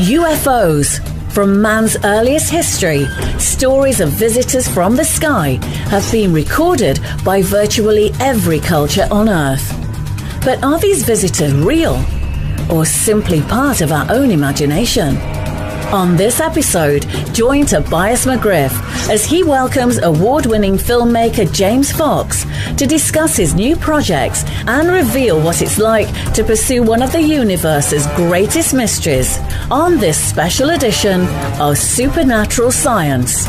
UFOs. From man's earliest history, stories of visitors from the sky have been recorded by virtually every culture on Earth. But are these visitors real, or simply part of our own imagination? On this episode, join Tobias McGriff as he welcomes award-winning filmmaker James Fox to discuss his new projects and reveal what it's like to pursue one of the universe's greatest mysteries on this special edition of Supernatural Science.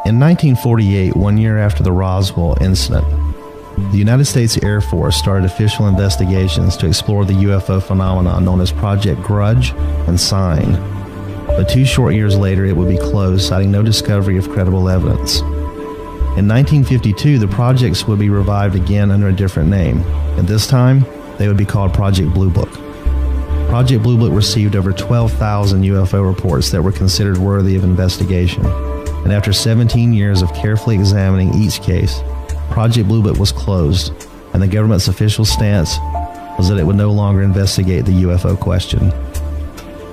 In 1948, 1 year after the Roswell incident, the United States Air Force started official investigations to explore the UFO phenomenon known as Project Grudge and Sign. But 2 short years later, it would be closed, citing no discovery of credible evidence. In 1952, the projects would be revived again under a different name, and this time, they would be called Project Blue Book. Project Blue Book received over 12,000 UFO reports that were considered worthy of investigation, and after 17 years of carefully examining each case, Project Blue Book was closed, and the government's official stance was that it would no longer investigate the UFO question.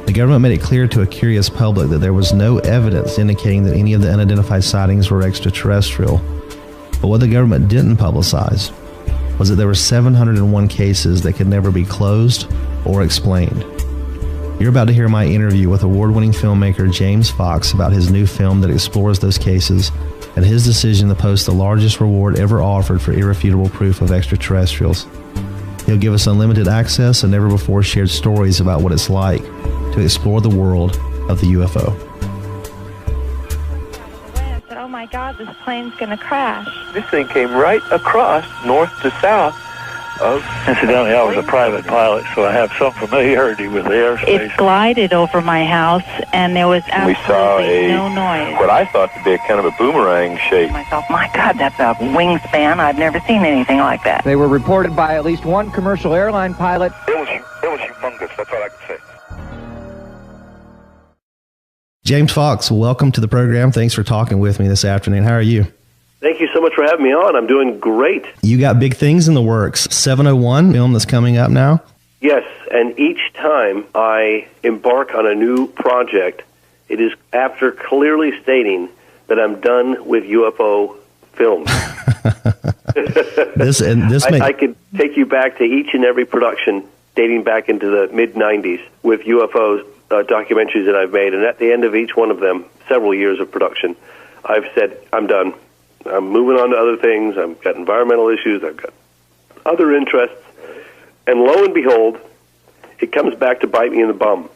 The government made it clear to a curious public that there was no evidence indicating that any of the unidentified sightings were extraterrestrial. But what the government didn't publicize was that there were 701 cases that could never be closed or explained. You're about to hear my interview with award-winning filmmaker James Fox about his new film that explores those cases and his decision to post the largest reward ever offered for irrefutable proof of extraterrestrials. He'll give us unlimited access and never-before-shared stories about what it's like to explore the world of the UFO. I said, oh my God, this plane's going to crash. This thing came right across, north to south. Incidentally, I was a private pilot, so I have some familiarity with the airspace. It glided over my house, and there was absolutely no noise. What I thought to be a kind of a boomerang shape. Myself, my God, that's a wingspan. I've never seen anything like that. They were reported by at least one commercial airline pilot. It was humongous, that's all I can say. James Fox, welcome to the program. Thanks for talking with me this afternoon. How are you? Thank you so much for having me on. I'm doing great. You got big things in the works. 701 film that's coming up now? Yes, and each time I embark on a new project, it is after clearly stating that I'm done with UFO films. I could take you back to each and every production dating back into the mid-'90s with UFOs documentaries that I've made, and at the end of each one of them, several years of production, I've said, I'm done. I'm moving on to other things. I've got environmental issues. I've got other interests. And lo and behold, it comes back to bite me in the bum.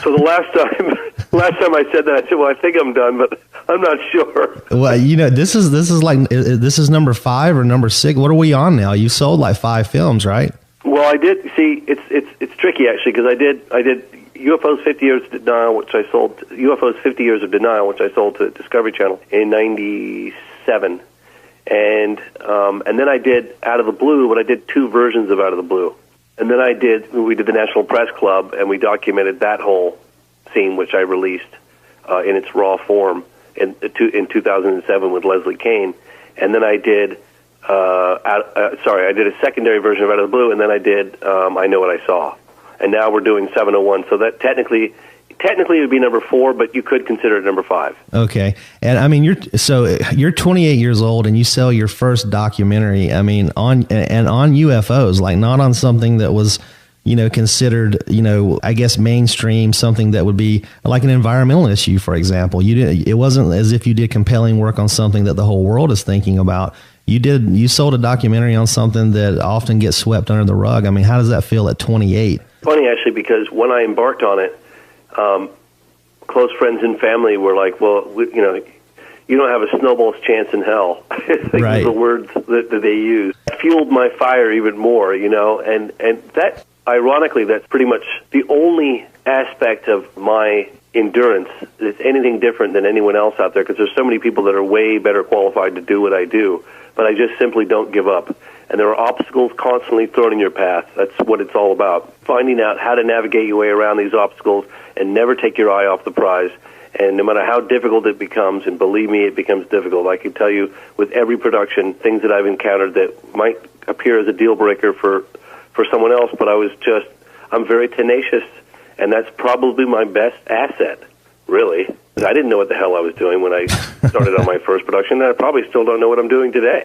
So the last time I said that, I said, well, I think I'm done, but I'm not sure. Well, you know, this is number 5 or number 6. What are we on now? You sold like 5 films, right? Well, I did. See, it's tricky, actually, because I did UFOs 50 Years of Denial, which I sold, UFOs 50 Years of Denial, which I sold to Discovery Channel in 97. And then I did Out of the Blue, but I did 2 versions of Out of the Blue. And then we did the National Press Club, and we documented that whole scene, which I released in its raw form in 2007 with Leslie Kane. And then I did, I did a secondary version of Out of the Blue, and then I did I Know What I Saw. And now we're doing 701, so that technically it would be number 4, but you could consider it number 5. Okay, and I mean you're 28 years old, and you sell your first documentary. I mean on UFOs, like not on something that was considered I guess mainstream, something that would be like an environmental issue, for example. It wasn't as if you did compelling work on something that the whole world is thinking about. You sold a documentary on something that often gets swept under the rug. I mean, how does that feel at 28? Funny, actually, because when I embarked on it, close friends and family were like, well, you don't have a snowball's chance in hell. Right. The words that they use fueled my fire even more, and that, ironically, that's pretty much the only aspect of my endurance that's anything different than anyone else out there, because there's so many people that are way better qualified to do what I do, but I just simply don't give up. And there are obstacles constantly thrown in your path. That's what it's all about. Finding out how to navigate your way around these obstacles and never take your eye off the prize. And no matter how difficult it becomes, and believe me, it becomes difficult. I can tell you with every production, things that I've encountered that might appear as a deal breaker for someone else, but I'm very tenacious, and that's probably my best asset, really. I didn't know what the hell I was doing when I started on my first production, and I probably still don't know what I'm doing today.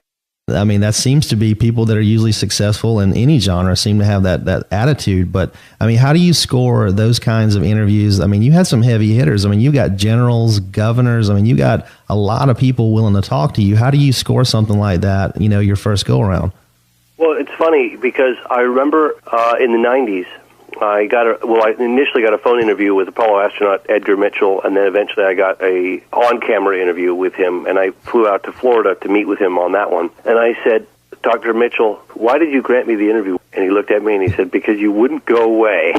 I mean, that seems to be people that are usually successful in any genre seem to have that attitude. But, I mean, how do you score those kinds of interviews? I mean, you had some heavy hitters. I mean, you got generals, governors. I mean, you got a lot of people willing to talk to you. How do you score something like that, your first go-around? Well, it's funny because I remember in the 90s, I initially got a phone interview with Apollo astronaut Edgar Mitchell, and then eventually I got a on-camera interview with him, and I flew out to Florida to meet with him on that one. And I said, Dr. Mitchell, why did you grant me the interview? And he looked at me and he said, because you wouldn't go away.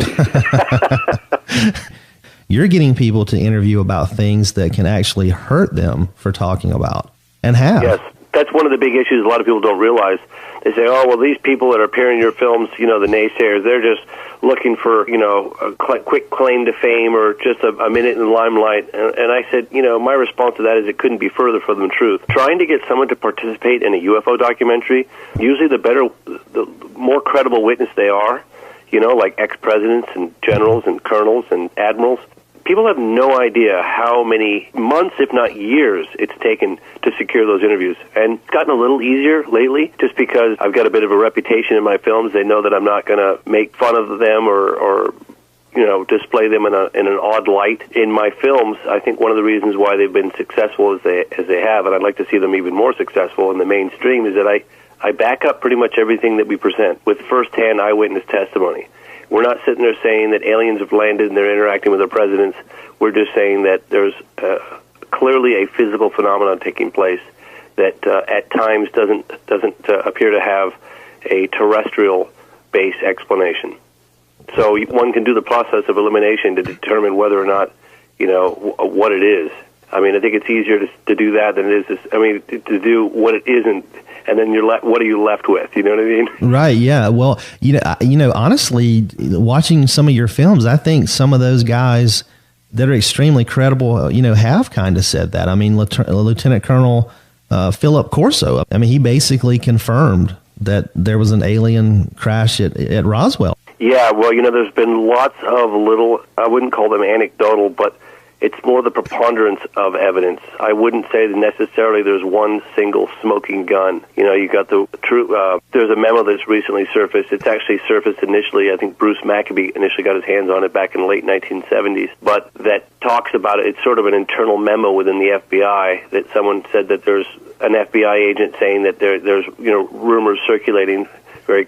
You're getting people to interview about things that can actually hurt them for talking about, and have. Yes, that's one of the big issues a lot of people don't realize. They say, oh, well, these people that are appearing in your films, the naysayers, they're just looking for, a quick claim to fame or just a minute in the limelight. And I said, my response to that is it couldn't be further from the truth. Trying to get someone to participate in a UFO documentary, usually the more credible witness they are, like ex-presidents and generals and colonels and admirals, people have no idea how many months, if not years, it's taken to secure those interviews. And it's gotten a little easier lately just because I've got a bit of a reputation in my films. They know that I'm not going to make fun of them or display them in an odd light. In my films, I think one of the reasons why they've been successful as they have, and I'd like to see them even more successful in the mainstream, is that I back up pretty much everything that we present with first-hand eyewitness testimony. We're not sitting there saying that aliens have landed and they're interacting with our presidents. We're just saying that there's clearly a physical phenomenon taking place that at times doesn't appear to have a terrestrial base explanation. So one can do the process of elimination to determine whether or not what it is. I mean, I think it's easier to do that than it is to do what it isn't. And then what are you left with? You know what I mean? Right. Yeah. Well, honestly, watching some of your films, I think some of those guys that are extremely credible, have kind of said that. I mean, Lieutenant Colonel Philip Corso, I mean, he basically confirmed that there was an alien crash at Roswell. Yeah. Well, there's been lots of little, I wouldn't call them anecdotal, but it's more the preponderance of evidence. I wouldn't say that necessarily there's one single smoking gun. You got the true. There's a memo that's recently surfaced. It's actually surfaced initially. I think Bruce Maccabee initially got his hands on it back in the late 1970s. But that talks about it. It's sort of an internal memo within the FBI that someone said that there's an FBI agent saying that there's rumors circulating,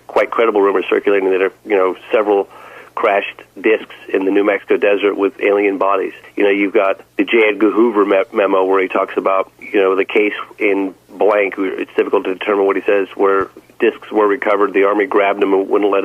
quite credible rumors circulating that are several crashed discs in the New Mexico desert with alien bodies. You've got the J. Edgar Hoover memo where he talks about, the case in blank. It's difficult to determine what he says, where discs were recovered. The Army grabbed them and wouldn't let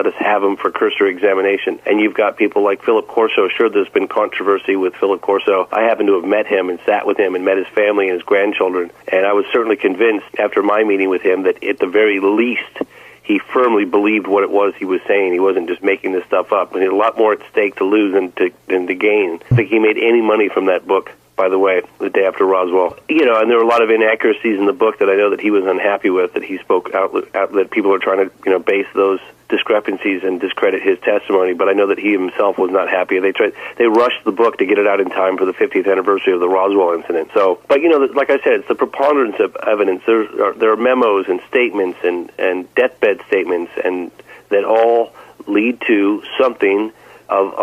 us have them for cursory examination. And you've got people like Philip Corso. Sure, there's been controversy with Philip Corso. I happen to have met him and sat with him and met his family and his grandchildren. And I was certainly convinced after my meeting with him that at the very least, he firmly believed what it was he was saying. He wasn't just making this stuff up. And he had a lot more at stake to lose than to gain. I think he made any money from that book, by the way, the day after Roswell. And there were a lot of inaccuracies in the book that I know that he was unhappy with, that he spoke out that people are trying to, base those discrepancies and discredit his testimony. But I know that he himself was not happy. They rushed the book to get it out in time for the 50th anniversary of the Roswell incident. So, but like I said, it's the preponderance of evidence. There are memos and statements and deathbed statements, and that all lead to something of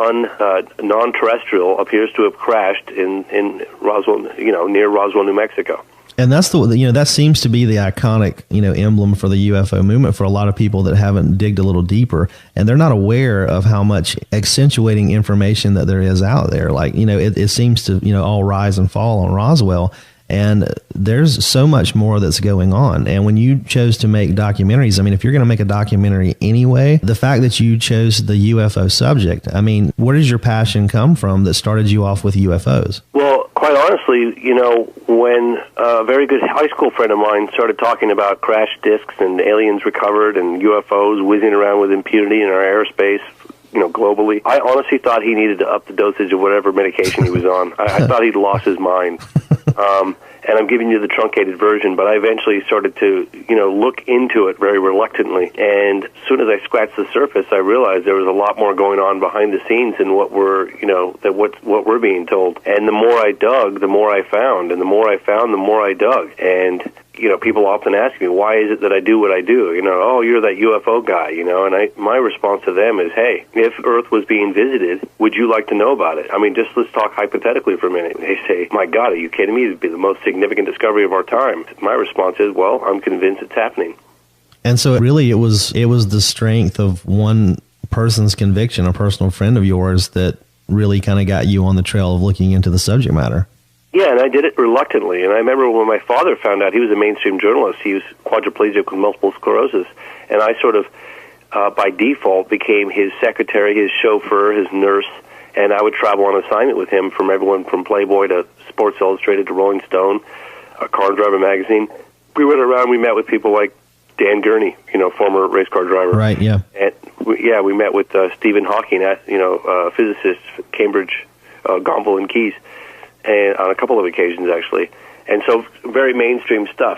non-terrestrial appears to have crashed in Roswell, near Roswell, New Mexico. And that's that seems to be the iconic, emblem for the UFO movement for a lot of people that haven't digged a little deeper, and they're not aware of how much accentuating information that there is out there. Like, it seems to, all rise and fall on Roswell, and there's so much more that's going on. And when you chose to make documentaries, I mean, if you're going to make a documentary anyway, the fact that you chose the UFO subject, I mean, where does your passion come from that started you off with UFOs? Well, quite honestly, when a very good high school friend of mine started talking about crash discs and aliens recovered and UFOs whizzing around with impunity in our airspace, globally, I honestly thought he needed to up the dosage of whatever medication he was on. I thought he'd lost his mind. and I'm giving you the truncated version, but I eventually started to, look into it very reluctantly. And as soon as I scratched the surface, I realized there was a lot more going on behind the scenes than what we're, what we're being told. And the more I dug, the more I found, and the more I found, the more I dug. And people often ask me, why is it that I do what I do? Oh, you're that UFO guy, and my response to them is, hey, if Earth was being visited, would you like to know about it? I mean, just let's talk hypothetically for a minute. They say, my God, are you kidding me? It would be the most significant discovery of our time. My response is, well, I'm convinced it's happening. And so it was the strength of one person's conviction, a personal friend of yours, that really kind of got you on the trail of looking into the subject matter. Yeah, and I did it reluctantly. And I remember when my father found out, he was a mainstream journalist. He was quadriplegic with multiple sclerosis. And I sort of, by default, became his secretary, his chauffeur, his nurse. And I would travel on assignment with him from everyone from Playboy to Sports Illustrated to Rolling Stone, Car and Driver magazine. We went around, we met with people like Dan Gurney, former race car driver. Right, yeah. And we met with Stephen Hawking, physicist, Cambridge, Gonville and Keys. And on a couple of occasions, actually. And so very mainstream stuff.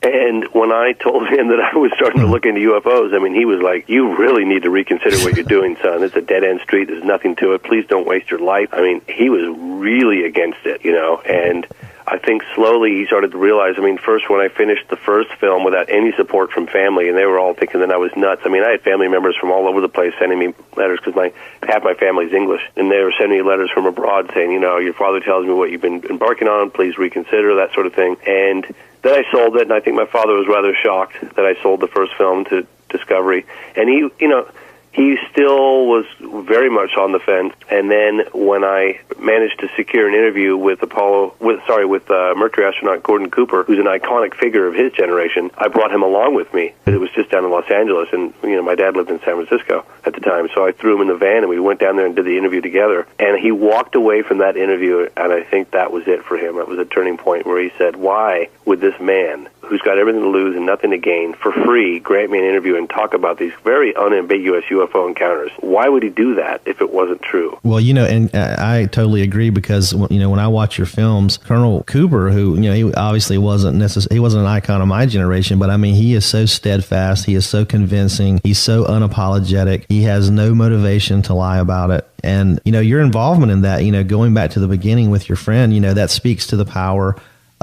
And when I told him that I was starting to look into UFOs, I mean, he was like, you really need to reconsider what you're doing, son. It's a dead-end street. There's nothing to it. Please don't waste your life. I mean, he was really against it, and I think slowly he started to realize, first when I finished the first film without any support from family, and they were all thinking that I was nuts. I had family members from all over the place sending me letters because half my family's English, and they were sending me letters from abroad saying, your father tells me what you've been embarking on, please reconsider, that sort of thing. And then I sold it, and I think my father was rather shocked that I sold the first film to Discovery. And he still was very much on the fence. And then when I managed to secure an interview with Mercury astronaut Gordon Cooper, who's an iconic figure of his generation, I brought him along with me. It was just down in Los Angeles, and my dad lived in San Francisco at the time, so I threw him in the van, and we went down there and did the interview together. And he walked away from that interview, and I think that was it for him. It was a turning point where he said, why would this man, who's got everything to lose and nothing to gain, for free, grant me an interview and talk about these very unambiguous UFO encounters? Why would he do that if it wasn't true? Well, and I totally agree, because when I watch your films, Colonel Cooper, who he obviously wasn't an icon of my generation, but he is so steadfast, he is so convincing, he's so unapologetic, he has no motivation to lie about it. And your involvement in that, going back to the beginning with your friend, that speaks to the power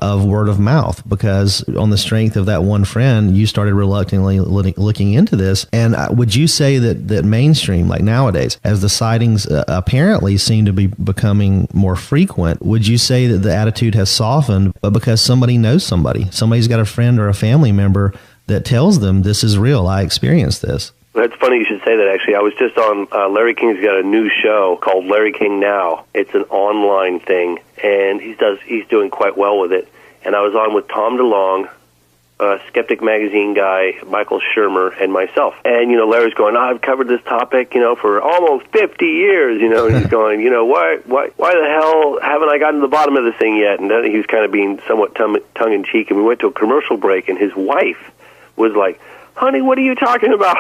of word of mouth, because on the strength of that one friend, you started reluctantly looking into this. And would you say that mainstream, like nowadays, as the sightings apparently seem to be becoming more frequent, would you say that the attitude has softened, but because somebody knows somebody's got a friend or a family member that tells them this is real, I experienced this? That's funny you should say that, actually. I was just on, Larry King's got a new show called Larry King Now. It's an online thing, and he's doing quite well with it. And I was on with Tom DeLonge, Skeptic Magazine guy, Michael Shermer, and myself. And, Larry's going, I've covered this topic, for almost 50 years, and he's going, why the hell haven't I gotten to the bottom of this thing yet? And then he was kind of being somewhat tongue-in-cheek, and we went to a commercial break, and his wife was like, honey, what are you talking about?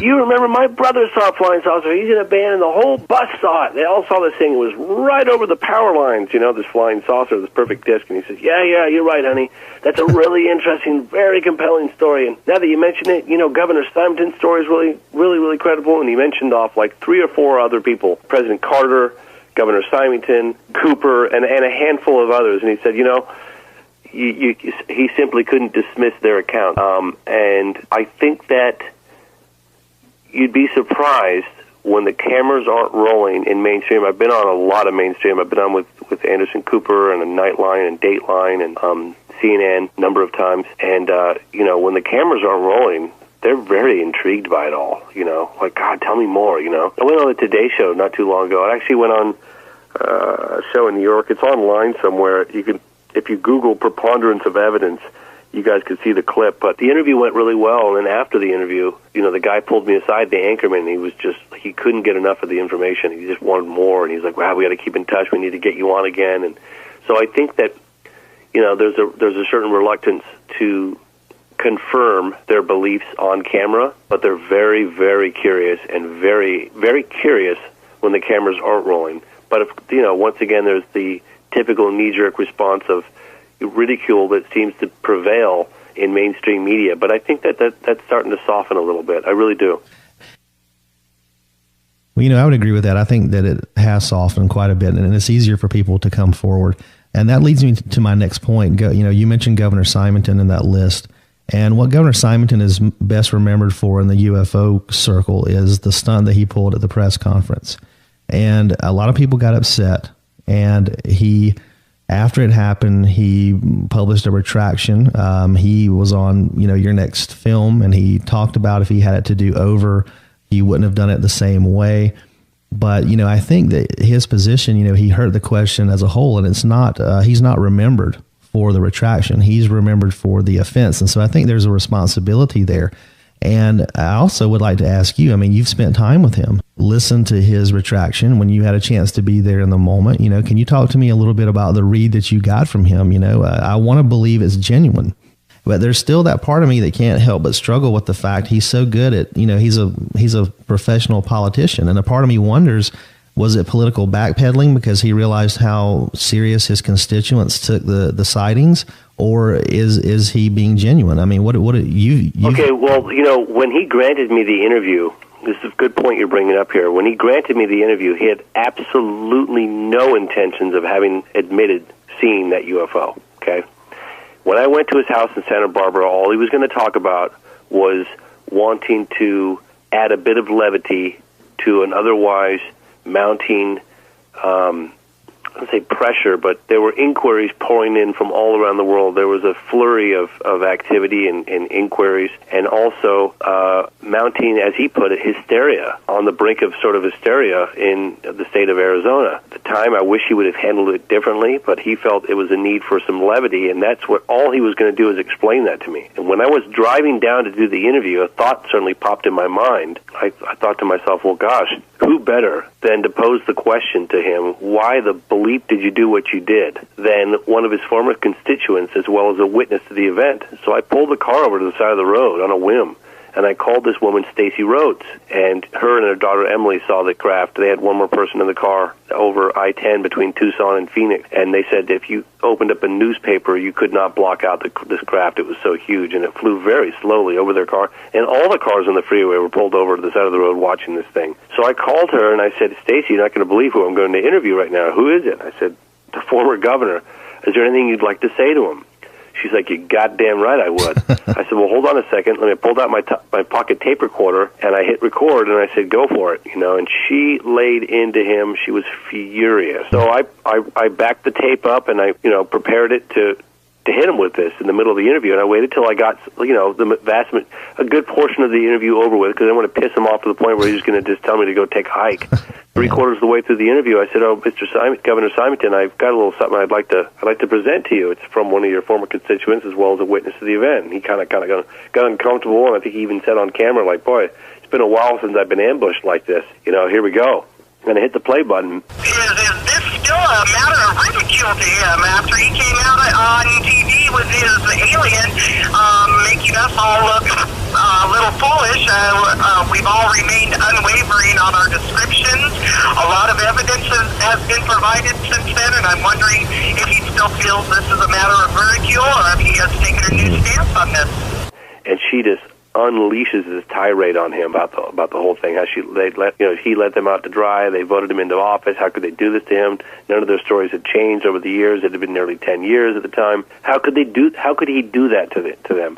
You remember my brother saw a flying saucer. He's in a band, and the whole bus saw it. They all saw this thing. It was right over the power lines, this flying saucer, this perfect disc. And he says, yeah, you're right, honey. That's a really interesting, very compelling story. And now that you mention it, Governor Simonton's story is really, really, really credible. And he mentioned off like 3 or 4 other people, President Carter, Governor Simonton, Cooper, and a handful of others. And he said, he simply couldn't dismiss their account. And I think that you'd be surprised when the cameras aren't rolling in mainstream. I've been on a lot of mainstream. I've been on with Anderson Cooper and a Nightline and Dateline and CNN a number of times. And, when the cameras aren't rolling, they're very intrigued by it all, like, God, tell me more, I went on the Today Show not too long ago. I actually went on a show in New York. It's online somewhere. You can, if you Google preponderance of evidence, you guys could see the clip. But the interview went really well, and then after the interview, the guy pulled me aside, the anchorman, and he couldn't get enough of the information. He just wanted more, and he's like, wow, we got to keep in touch. We need to get you on again. And so I think that, there's a certain reluctance to confirm their beliefs on camera, but they're very, very curious and very, very curious when the cameras aren't rolling. But, once again, there's the typical knee-jerk response of, ridicule that seems to prevail in mainstream media. But I think that's starting to soften a little bit. I really do. Well, I would agree with that. I think that it has softened quite a bit, and it's easier for people to come forward. And that leads me to my next point. You mentioned Governor Simonton in that list. And what Governor Simonton is best remembered for in the UFO circle is the stunt that he pulled at the press conference. And a lot of people got upset. And after it happened, he published a retraction. He was on, Your Next Film, and he talked about if he had it to do over, he wouldn't have done it the same way. But, I think that his position, he heard the question as a whole, and it's not, he's not remembered for the retraction. He's remembered for the offense. And so I think there's a responsibility there. And I also would like to ask you, you've spent time with him. Listen to his retraction when you had a chance to be there in the moment. Can you talk to me a little bit about the read that you got from him? I want to believe it's genuine. But there's still that part of me that can't help but struggle with the fact he's so good at, he's a professional politician. And a part of me wonders, was it political backpedaling because he realized how serious his constituents took the sightings, or is he being genuine? What you Okay, well, when he granted me the interview, this is a good point you're bringing up here. When he granted me the interview, he had absolutely no intentions of having admitted seeing that UFO, okay? When I went to his house in Santa Barbara, all he was going to talk about was wanting to add a bit of levity to an otherwise mounting, I don't say pressure, but there were inquiries pouring in from all around the world. There was a flurry of activity and inquiries, and also mounting, as he put it, hysteria, on the brink of sort of hysteria in the state of Arizona. At the time, I wish he would have handled it differently, but he felt it was a need for some levity, and that's what all he was going to do is explain that to me. And when I was driving down to do the interview, a thought certainly popped in my mind. I thought to myself, well, gosh, who better than to pose the question to him, why the bleep did you do what you did, than one of his former constituents as well as a witness to the event. So I pulled the car over to the side of the road on a whim, and I called this woman, Stacy Rhodes, and her and her daughter Emily saw the craft. They had one more person in the car over I-10 between Tucson and Phoenix, and they said if you opened up a newspaper, you could not block out this craft. It was so huge, and it flew very slowly over their car, and all the cars on the freeway were pulled over to the side of the road watching this thing. So I called her, and I said, Stacy, you're not going to believe who I'm going to interview right now. Who is it? I said, the former governor. Is there anything you'd like to say to him? She's like, you goddamn right I would. I said, well, hold on a second. Let me pull out my pocket tape recorder, and I hit record, and I said, go for it, and she laid into him. She was furious. So I backed the tape up, and I, prepared it to hit him with this in the middle of the interview, and I waited till I got, a good portion of the interview over with, because I want to piss him off to the point where he's going to just tell me to go take a hike. 3/4 of the way through the interview, I said, "Oh, Governor Simonton, I've got a little something I'd like to present to you. It's from one of your former constituents as well as a witness to the event." And he kind of got uncomfortable, and I think he even said on camera, like, "Boy, it's been a while since I've been ambushed like this. Here we go." And I hit the play button. Is this still a matter of ridicule to him after he came out on TV with his alien, making us all look a little foolish? We've all remained unwavering on our descriptions. A lot of evidence has been provided since then, and I'm wondering if he still feels this is a matter of ridicule or if he has taken a new stance on this. And she just unleashes this tirade on him about the whole thing. How he let them out to dry. They voted him into office. How could they do this to him? None of their stories had changed over the years. It had been nearly 10 years at the time. How could he do that to them?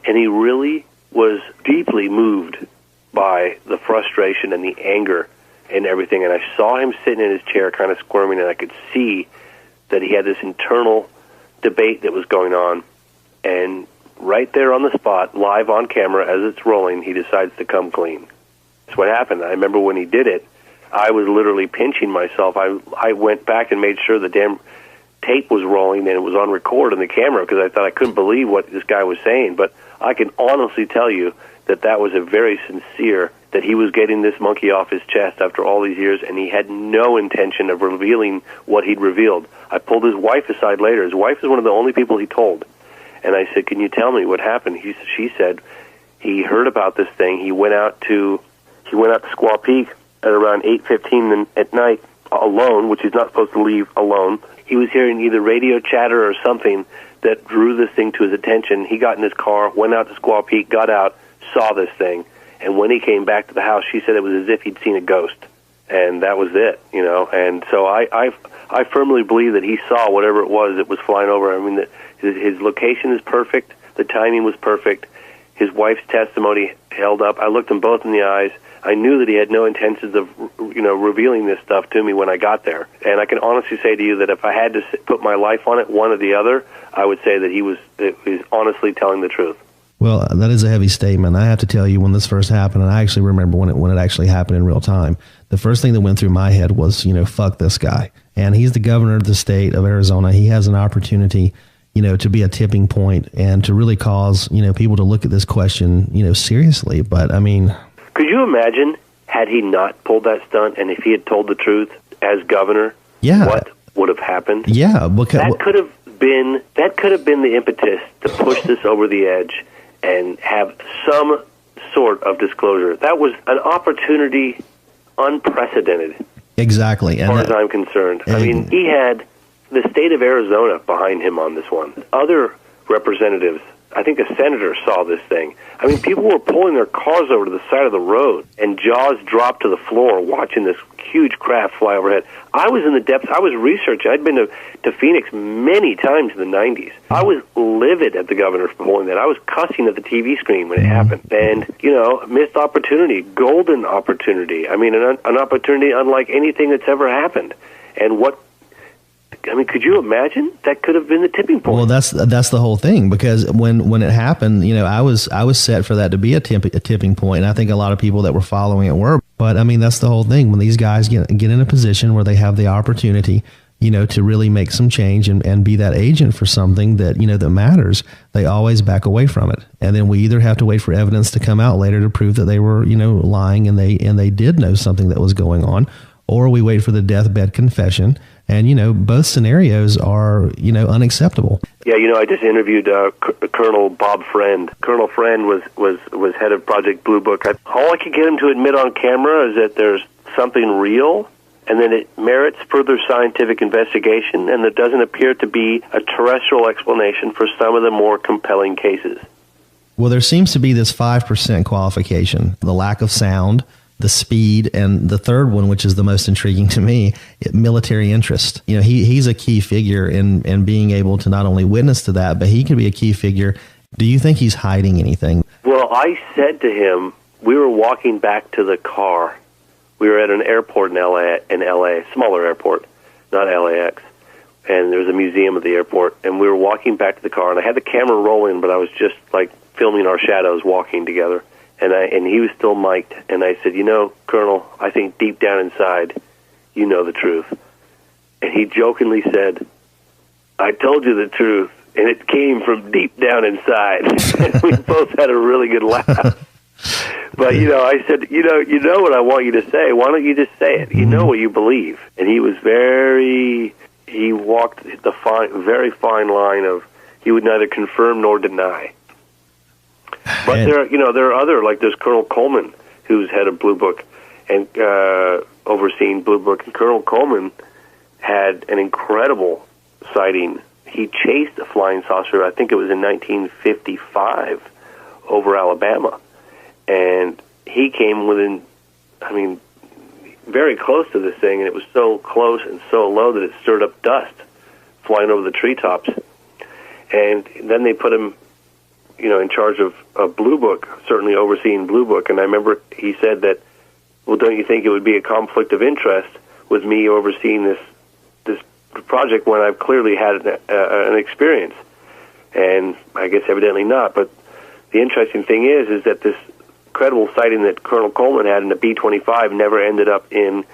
And he really was deeply moved by the frustration and the anger and everything. And I saw him sitting in his chair, kind of squirming, and I could see that he had this internal debate that was going on. And right there on the spot, live on camera as it's rolling, he decides to come clean. That's what happened. I remember when he did it, I was literally pinching myself. I went back and made sure the damn tape was rolling and it was on record on the camera because I thought I couldn't believe what this guy was saying. But I can honestly tell you that was a very sincere, that he was getting this monkey off his chest after all these years, and he had no intention of revealing what he'd revealed. I pulled his wife aside later. His wife is one of the only people he told. And I said, can you tell me what happened? She said he heard about this thing. He went out to Squaw Peak at around 8:15 at night alone, which he's not supposed to leave alone. he was hearing either radio chatter or something that drew this thing to his attention. He got in his car, went out to Squaw Peak, got out, saw this thing, and when he came back to the house, she said it was as if he'd seen a ghost, and that was it, you know. And so I firmly believe that he saw whatever it was that was flying over. I mean, his location is perfect, the timing was perfect, his wife's testimony held up. I looked him both in the eyes. I knew that he had no intentions of, you know, revealing this stuff to me when I got there. And I can honestly say to you that if I had to put my life on it, one or the other, I would say that he was honestly telling the truth. Well, that is a heavy statement. I have to tell you, when this first happened, and I actually remember when it actually happened in real time, the first thing that went through my head was, you know, fuck this guy. And he's the governor of the state of Arizona. He has an opportunity, you know, to be a tipping point and to really cause, you know, people to look at this question, you know, seriously. But I mean, could you imagine had he not pulled that stunt and if he had told the truth as governor? Yeah. What would have happened? Yeah, because that could have been the impetus to push this over the edge and have some sort of disclosure. That was an opportunity unprecedented. Exactly. As far as I'm concerned. I mean, he had the state of Arizona behind him on this one. Other representatives, I think a senator saw this thing. I mean, people were pulling their cars over to the side of the road, and jaws dropped to the floor watching this huge craft fly overhead. I was in the depths. I was researching. I'd been to Phoenix many times in the 90s. I was livid at the governor for pulling that. I was cussing at the TV screen when it happened. And, you know, missed opportunity, golden opportunity. I mean, an opportunity unlike anything that's ever happened. And what, I mean, could you imagine? That could have been the tipping point. Well, that's the whole thing, because when it happened, you know, I was set for that to be a tipping point, and I think a lot of people that were following it were. But I mean, that's the whole thing. When these guys get in a position where they have the opportunity, you know, to really make some change and be that agent for something that, you know, that matters, they always back away from it. And then we either have to wait for evidence to come out later to prove that they were, you know, lying and they did know something that was going on, or we wait for the deathbed confession. And, you know, both scenarios are, you know, unacceptable. Yeah, you know, I just interviewed Colonel Bob Friend. Colonel Friend was head of Project Blue Book. All I could get him to admit on camera is that there's something real, and then it merits further scientific investigation, and there doesn't appear to be a terrestrial explanation for some of the more compelling cases. Well, there seems to be this 5% qualification, the lack of sound, the speed, and the third one, which is the most intriguing to me, military interest. You know, he's a key figure in being able to not only witness to that, but he could be a key figure. Do you think he's hiding anything? Well, I said to him, we were walking back to the car. We were at an airport in LA, smaller airport, not LAX. And there was a museum at the airport, and we were walking back to the car, and I had the camera rolling, but I was just like filming our shadows walking together. And he was still mic'd, and I said, you know, Colonel, I think deep down inside, you know the truth. And he jokingly said, I told you the truth, and it came from deep down inside. And we both had a really good laugh. But, you know, I said, you know what I want you to say. Why don't you just say it? You know what you believe. And he was he walked the very fine line of he would neither confirm nor deny. But there are other, like there's Colonel Coleman, who's head of Blue Book and overseeing Blue Book. And Colonel Coleman had an incredible sighting. He chased a flying saucer, I think it was in 1955, over Alabama. And he came within, I mean, very close to this thing, and it was so close and so low that it stirred up dust flying over the treetops. And then they put him, you know, in charge of Blue Book, certainly overseeing Blue Book. And I remember he said that, well, don't you think it would be a conflict of interest with me overseeing this project when I've clearly had an experience? And I guess evidently not. But the interesting thing is that this credible sighting that Colonel Coleman had in the B-25 never ended up in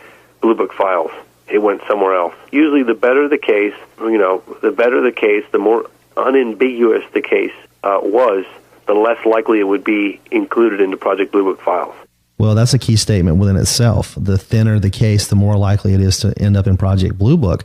Blue Book files. It went somewhere else. Usually the better the case, the more unambiguous the case was, the less likely it would be included in the Project Blue Book files. Well, that's a key statement within itself. The thinner the case, the more likely it is to end up in Project Blue Book.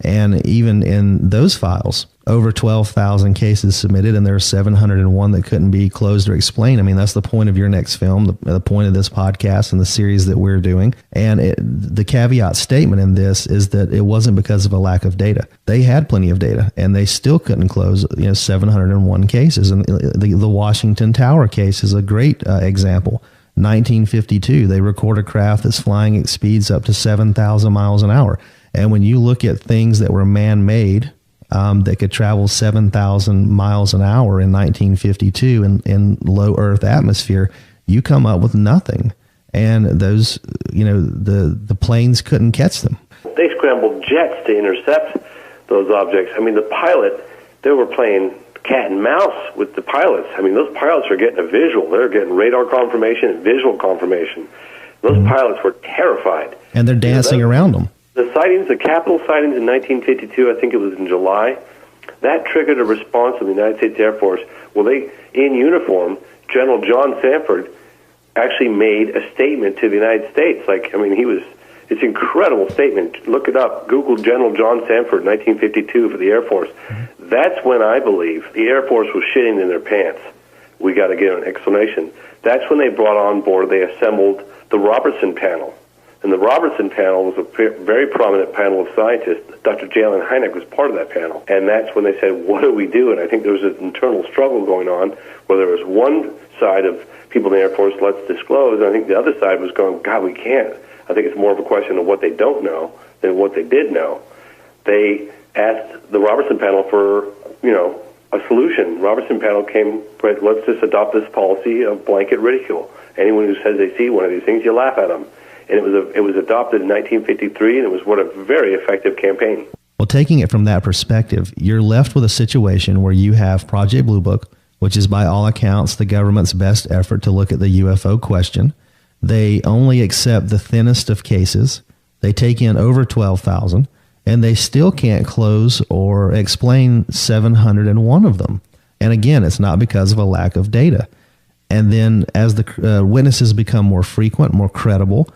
And even in those files, over 12,000 cases submitted, and there are 701 that couldn't be closed or explained. I mean, that's the point of your next film, the point of this podcast and the series that we're doing. And the caveat statement in this is that it wasn't because of a lack of data. They had plenty of data, and they still couldn't close 701 cases. And the Washington Tower case is a great example. 1952, they record a craft that's flying at speeds up to 7,000 miles an hour. And when you look at things that were man-made, that could travel 7,000 miles an hour in 1952 in low Earth atmosphere, you come up with nothing. And those, the planes couldn't catch them. They scrambled jets to intercept those objects. I mean, the pilot, they were playing cat and mouse with the pilots. I mean, those pilots are getting a visual. They're getting radar confirmation and visual confirmation. Those pilots were terrified. And they're dancing around them. The sightings, the Capitol sightings in 1952, I think it was in July, that triggered a response of the United States Air Force. Well, they, in uniform, General John Sanford actually made a statement to the United States. It's an incredible statement. Look it up. Google General John Sanford, 1952, for the Air Force. That's when I believe the Air Force was shitting in their pants. We got to get an explanation. That's when they brought on board, they assembled the Robertson panel. And the Robertson panel was a very prominent panel of scientists. Dr. Jalen Hynek was part of that panel. And that's when they said, what do we do? And I think there was an internal struggle going on where there was one side of people in the Air Force, let's disclose. And I think the other side was going, God, we can't. I think it's more of a question of what they don't know than what they did know. They asked the Robertson panel for, a solution. Robertson panel came, let's just adopt this policy of blanket ridicule. Anyone who says they see one of these things, you laugh at them. And it was adopted in 1953, and it was a very effective campaign. Well, taking it from that perspective, you're left with a situation where you have Project Blue Book, which is by all accounts the government's best effort to look at the UFO question. They only accept the thinnest of cases. They take in over 12,000, and they still can't close or explain 701 of them. And again, it's not because of a lack of data. And then as the witnesses become more frequent, more credible,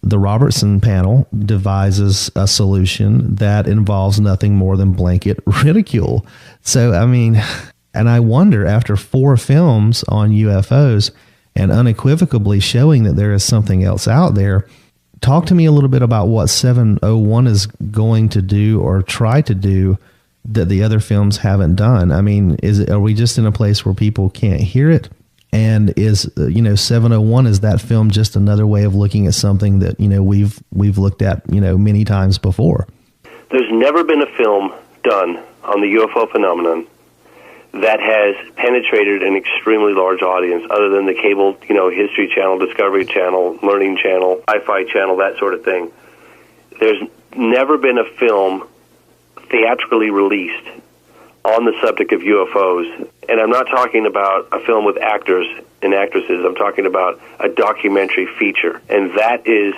the Robertson panel devises a solution that involves nothing more than blanket ridicule. So, I mean, and I wonder, after 4 films on UFOs and unequivocally showing that there is something else out there, talk to me a little bit about what 701 is going to do or try to do that the other films haven't done. I mean, are we just in a place where people can't hear it? And is 701, is that film just another way of looking at something that we've looked at many times before? There's never been a film done on the UFO phenomenon that has penetrated an extremely large audience, other than the cable, History Channel, Discovery Channel, Learning Channel, Sci-Fi Channel, that sort of thing. There's never been a film theatrically released on the subject of UFOs. And I'm not talking about a film with actors and actresses. I'm talking about a documentary feature. And that is,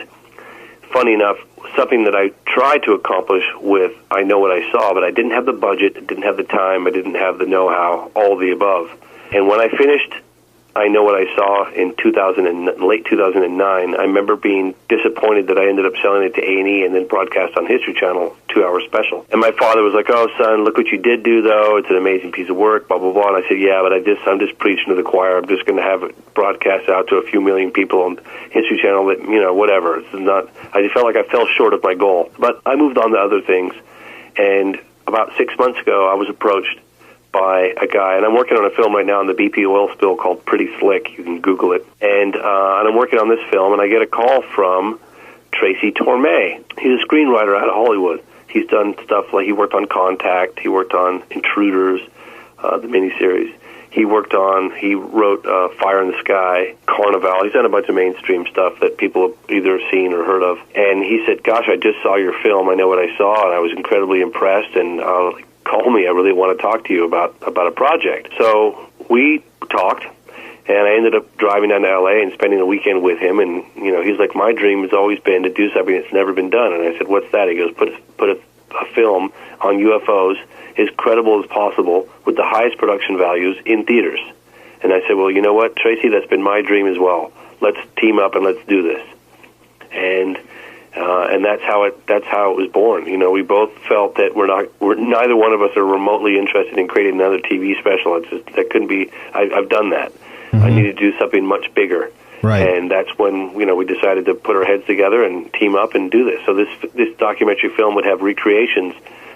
funny enough, something that I tried to accomplish with I Know What I Saw, but I didn't have the budget, didn't have the time, I didn't have the know-how, all of the above. And when I finished I Know What I Saw in late 2009, I remember being disappointed that I ended up selling it to A&E and then broadcast on History Channel, 2-hour special. And my father was like, oh, son, look what you did do, though. It's an amazing piece of work, blah, blah, blah. And I said, yeah, but I'm just preaching to the choir. I'm just going to have it broadcast out to a few million people on History Channel that, whatever. It's not. I just felt like I fell short of my goal. But I moved on to other things. And about 6 months ago, I was approached by a guy, and I'm working on a film right now on the BP oil spill called Pretty Slick. You can Google it. And I'm working on this film, and I get a call from Tracy Torme. He's a screenwriter out of Hollywood. He's done stuff like he worked on Contact, he worked on Intruders, the miniseries. He wrote Fire in the Sky, Carnival. He's done a bunch of mainstream stuff that people have either seen or heard of. And he said, gosh, I just saw your film. I Know What I Saw, and I was incredibly impressed, and call me. I really want to talk to you about a project. So we talked, and I ended up driving down to L.A. and spending the weekend with him. And he's like, my dream has always been to do something that's never been done. And I said, what's that? He goes, put a film on UFOs as credible as possible with the highest production values in theaters. And I said, well, you know what, Tracy, that's been my dream as well. Let's team up and let's do this. And And that's how it was born. You know, we both felt that neither one of us are remotely interested in creating another TV special. It's just, that couldn't be. I've done that. Mm-hmm. I needed to do something much bigger. Right. And that's when, you know, we decided to put our heads together and team up and do this. So this documentary film would have recreations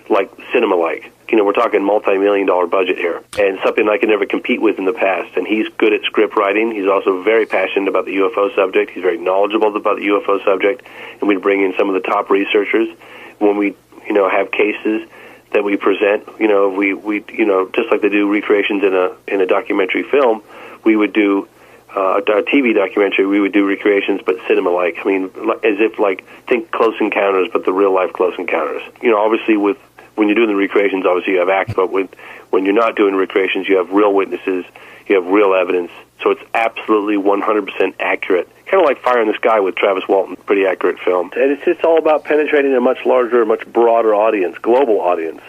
like cinema-like. You know, we're talking multi-million-dollar budget here, and something I could never compete with in the past. And he's good at script writing. He's also very passionate about the UFO subject. He's very knowledgeable about the UFO subject. And we bring in some of the top researchers when we, you know, have cases that we present. You know, we you know, just like they do recreations in a documentary film, we would do. A TV documentary, we would do recreations, but cinema-like. I mean, as if, like, think Close Encounters, but the real-life Close Encounters. You know, obviously, when you're doing the recreations, obviously you have acts, but when you're not doing recreations, you have real witnesses, you have real evidence. So it's absolutely 100% accurate. Kind of like Fire in the Sky with Travis Walton, pretty accurate film. And it's just all about penetrating a much larger, much broader audience, global audience.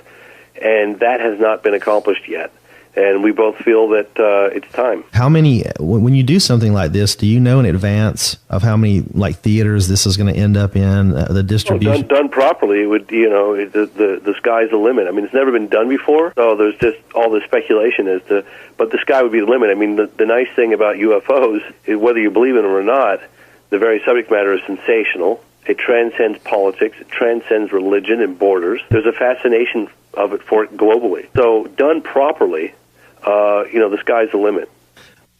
And that has not been accomplished yet. And we both feel that it's time. How many, when you do something like this, do you know in advance of how many, like, theaters this is going to end up in, the distribution? Done properly, it would, you know, the sky's the limit. I mean, it's never been done before, so there's just all this speculation but the sky would be the limit. I mean, the nice thing about UFOs is whether you believe in them or not, the very subject matter is sensational. It transcends politics. It transcends religion and borders. There's a fascination for it globally. So done properly, you know, the sky's the limit.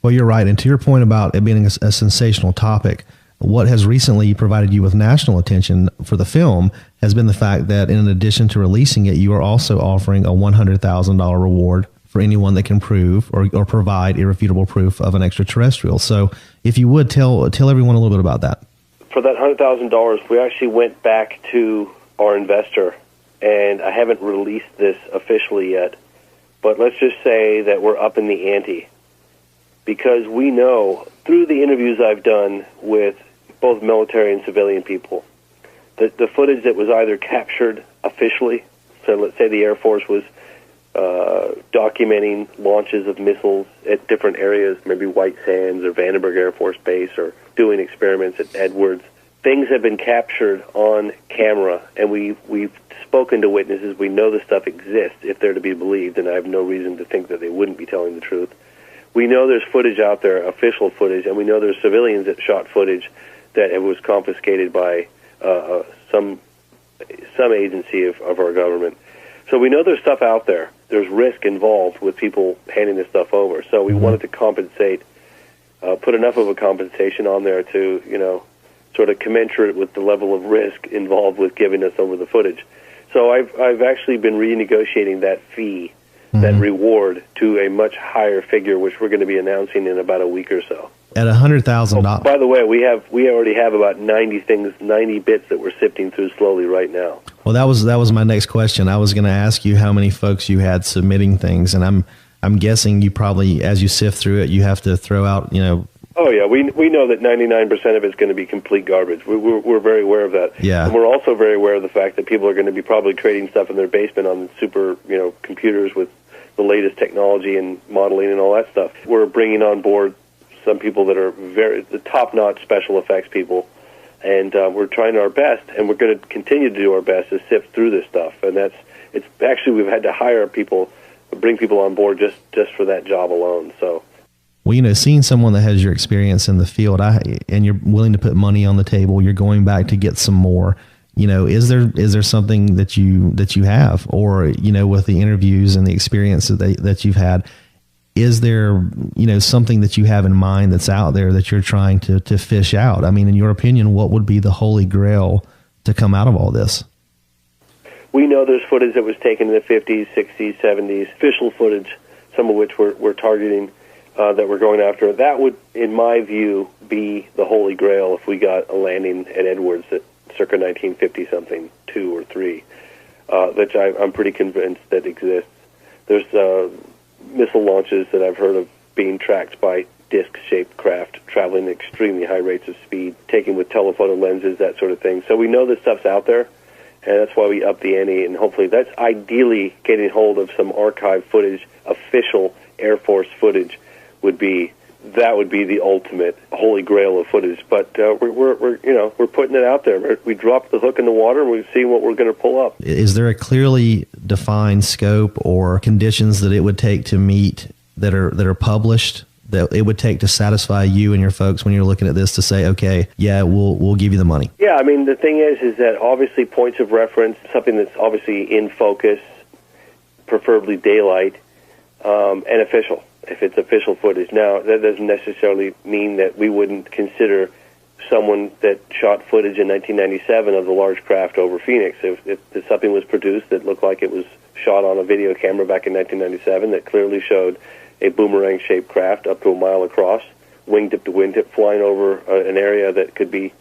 Well, you're right. And to your point about it being a sensational topic, what has recently provided you with national attention for the film has been the fact that in addition to releasing it, you are also offering a $100,000 reward for anyone that can prove or provide irrefutable proof of an extraterrestrial. So if you would tell everyone a little bit about that. For that $100,000, we actually went back to our investor, and I haven't released this officially yet, but let's just say that we're up in the ante, because we know through the interviews I've done with both military and civilian people that the footage that was either captured officially, so let's say the Air Force was documenting launches of missiles at different areas, maybe White Sands or Vandenberg Air Force Base, or doing experiments at Edwards. Things have been captured on camera, and we've spoken to witnesses. We know the stuff exists if they're to be believed, and I have no reason to think that they wouldn't be telling the truth. We know there's footage out there, official footage, and we know there's civilians that shot footage that it was confiscated by some agency of our government. So we know there's stuff out there. There's risk involved with people handing this stuff over. So we wanted to compensate, put enough of a compensation on there to, you know, sort of commensurate with the level of risk involved with giving us over the footage. So I've actually been renegotiating that fee, that reward, to a much higher figure, which we're going to be announcing in about a week or so. At $100,000. Oh, by the way, we already have about 90 bits that we're sifting through slowly right now. Well, that was my next question. I was going to ask you how many folks you had submitting things, and I'm guessing you probably, as you sift through it, you have to throw out, you know. Oh yeah, we know that 99% of it's going to be complete garbage. We're very aware of that. Yeah. And we're also very aware of the fact that people are going to be probably creating stuff in their basement on super, you know, computers with the latest technology and modeling and all that stuff. We're bringing on board some people that are the top-notch special effects people, and we're trying our best, and we're going to continue to do our best to sift through this stuff. And it's actually, we've had to hire people, bring people on board just for that job alone. So. Well, you know, seeing someone that has your experience in the field, and you're willing to put money on the table, you're going back to get some more. You know, is there something that you have, or, you know, with the interviews and the experience that you've had, is there, you know, something that you have in mind that's out there that you're trying to fish out? I mean, in your opinion, what would be the holy grail to come out of all this? We know there's footage that was taken in the 50s, 60s, 70s, official footage, some of which we're targeting. That we're going after. That would, in my view, be the holy grail if we got a landing at Edwards at circa 1950-something, 2 or 3, which I'm pretty convinced that exists. There's missile launches that I've heard of being tracked by disc-shaped craft traveling at extremely high rates of speed, taken with telephoto lenses, that sort of thing. So we know this stuff's out there, and that's why we up the ante, and hopefully that's ideally getting hold of some archive footage, official Air Force footage, would be that would be the ultimate holy grail of footage. But we're putting it out there. We drop the hook in the water and we see what we're going to pull up. Is there a clearly defined scope or conditions that it would take to meet that are published, that it would take to satisfy you and your folks when you're looking at this to say, okay, yeah, we'll give you the money? Yeah, I mean, the thing is that obviously points of reference, something that's obviously in focus, preferably daylight, and official, if it's official footage. Now, that doesn't necessarily mean that we wouldn't consider someone that shot footage in 1997 of the large craft over Phoenix. If something was produced that looked like it was shot on a video camera back in 1997 that clearly showed a boomerang-shaped craft up to a mile across, wingtip to wingtip, flying over an area that could be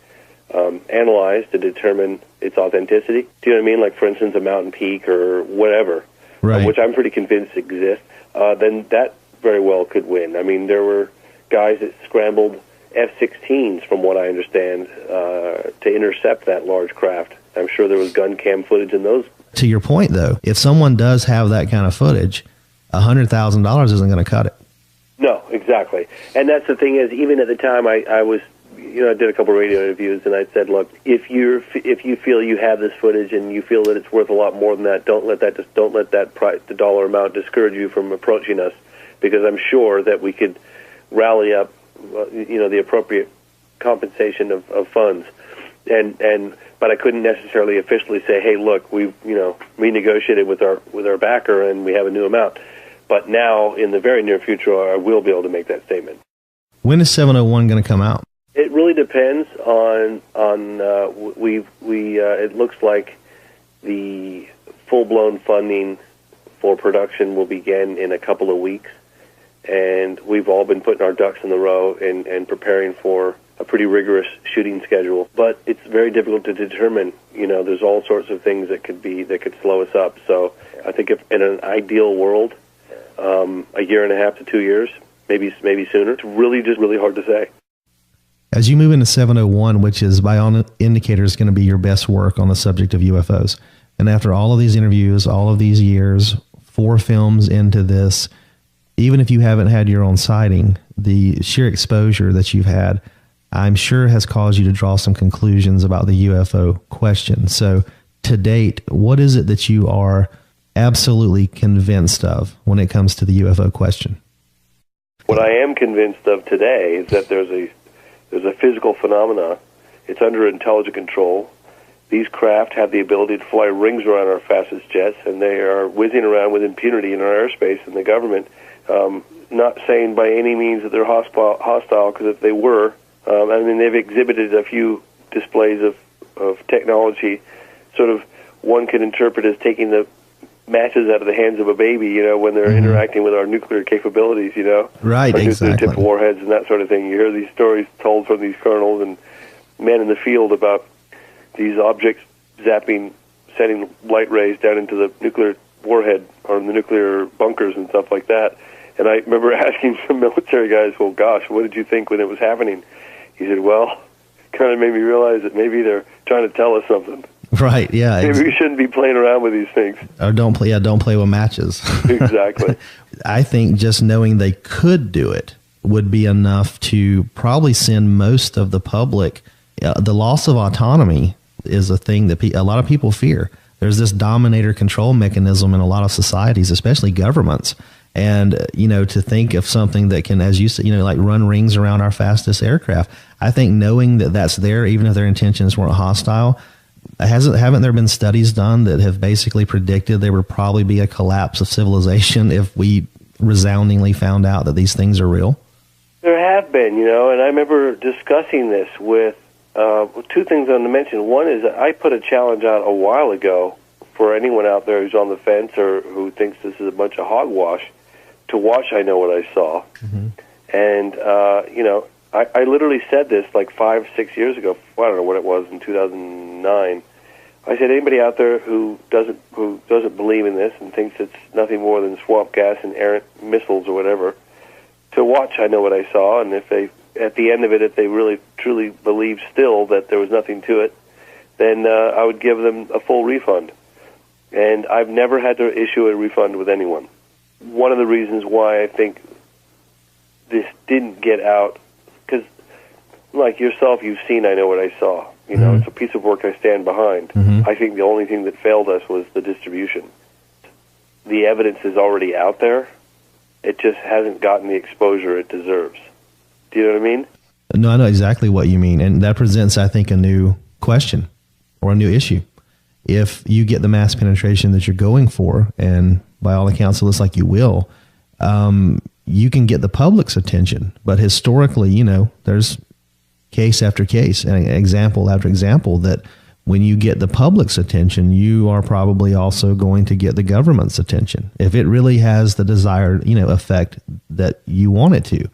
analyzed to determine its authenticity. Do you know what I mean? Like, for instance, a mountain peak or whatever, right, which I'm pretty convinced exists, then that very well could win. I mean, there were guys that scrambled F-16s, from what I understand, to intercept that large craft. I'm sure there was gun cam footage in those. To your point, though, if someone does have that kind of footage, $100,000 isn't going to cut it. No, exactly. And that's the thing is, even at the time, I was, I did a couple of radio interviews, and I said, look, if you feel you have this footage and you feel that it's worth a lot more than that, don't let that price, the dollar amount, discourage you from approaching us, because I'm sure that we could rally up, the appropriate compensation of funds. But I couldn't necessarily officially say, hey, look, we've renegotiated with our backer and we have a new amount. But now, in the very near future, I will be able to make that statement. When is 701 going to come out? It really depends on it looks like the full-blown funding for production will begin in a couple of weeks, and we've all been putting our ducks in the row and preparing for a pretty rigorous shooting schedule. But it's very difficult to determine. There's all sorts of things that could slow us up. So I think if in an ideal world, a year and a half to 2 years, maybe sooner. It's really hard to say. As you move into 701, which is by all indicators going to be your best work on the subject of UFOs, and after all of these interviews, all of these years, 4 films into this, even if you haven't had your own sighting, the sheer exposure that you've had, I'm sure has caused you to draw some conclusions about the UFO question. So to date, what is it that you are absolutely convinced of when it comes to the UFO question? What I am convinced of today is that there's a physical phenomena. It's under intelligent control. These craft have the ability to fly rings around our fastest jets, and they are whizzing around with impunity in our airspace. And the government, not saying by any means that they're hostile, because if they were, they've exhibited a few displays of technology. Sort of, one could interpret as taking the matches out of the hands of a baby, when they're interacting with our nuclear capabilities, Right, our exactly. nuclear-tipped warheads and that sort of thing. You hear these stories told from these colonels and men in the field about these objects sending light rays down into the nuclear warhead or in the nuclear bunkers and stuff like that. And I remember asking some military guys, well, gosh, what did you think when it was happening? He said, well, kind of made me realize that maybe they're trying to tell us something. Right, yeah. Maybe we shouldn't be playing around with these things. Or don't play with matches. Exactly. I think just knowing they could do it would be enough to probably send most of the public. The loss of autonomy is a thing that a lot of people fear. There's this dominator control mechanism in a lot of societies, especially governments. And, to think of something that can, as you said, like run rings around our fastest aircraft, I think knowing that that's there, even if their intentions weren't hostile, haven't there been studies done that have basically predicted there would probably be a collapse of civilization if we resoundingly found out that these things are real? There have been, and I remember discussing this with 2 things I want to mention. One is that I put a challenge out a while ago for anyone out there who's on the fence or who thinks this is a bunch of hogwash to watch I Know What I Saw. Mm-hmm. And, I literally said this like 5-6 years ago. I don't know what it was, in 2009. I said, anybody out there who doesn't believe in this and thinks it's nothing more than swamp gas and errant missiles or whatever, to watch I Know What I Saw, and if they, at the end of it, if they really truly believe still that there was nothing to it, then I would give them a full refund. And I've never had to issue a refund with anyone. One of the reasons why I think this didn't get out, because like yourself, you've seen I Know What I Saw. You know, it's a piece of work I stand behind. I think the only thing that failed us was the distribution. The evidence is already out there. It just hasn't gotten the exposure it deserves. Do you know what I mean? No, I know exactly what you mean. And that presents, I think, a new question or a new issue. If you get the mass penetration that you're going for, and by all accounts it looks like you will, you can get the public's attention. But historically, you know, there's case after case and example after example that when you get the public's attention, you are probably also going to get the government's attention if it really has the desired, you know, effect that you want it to.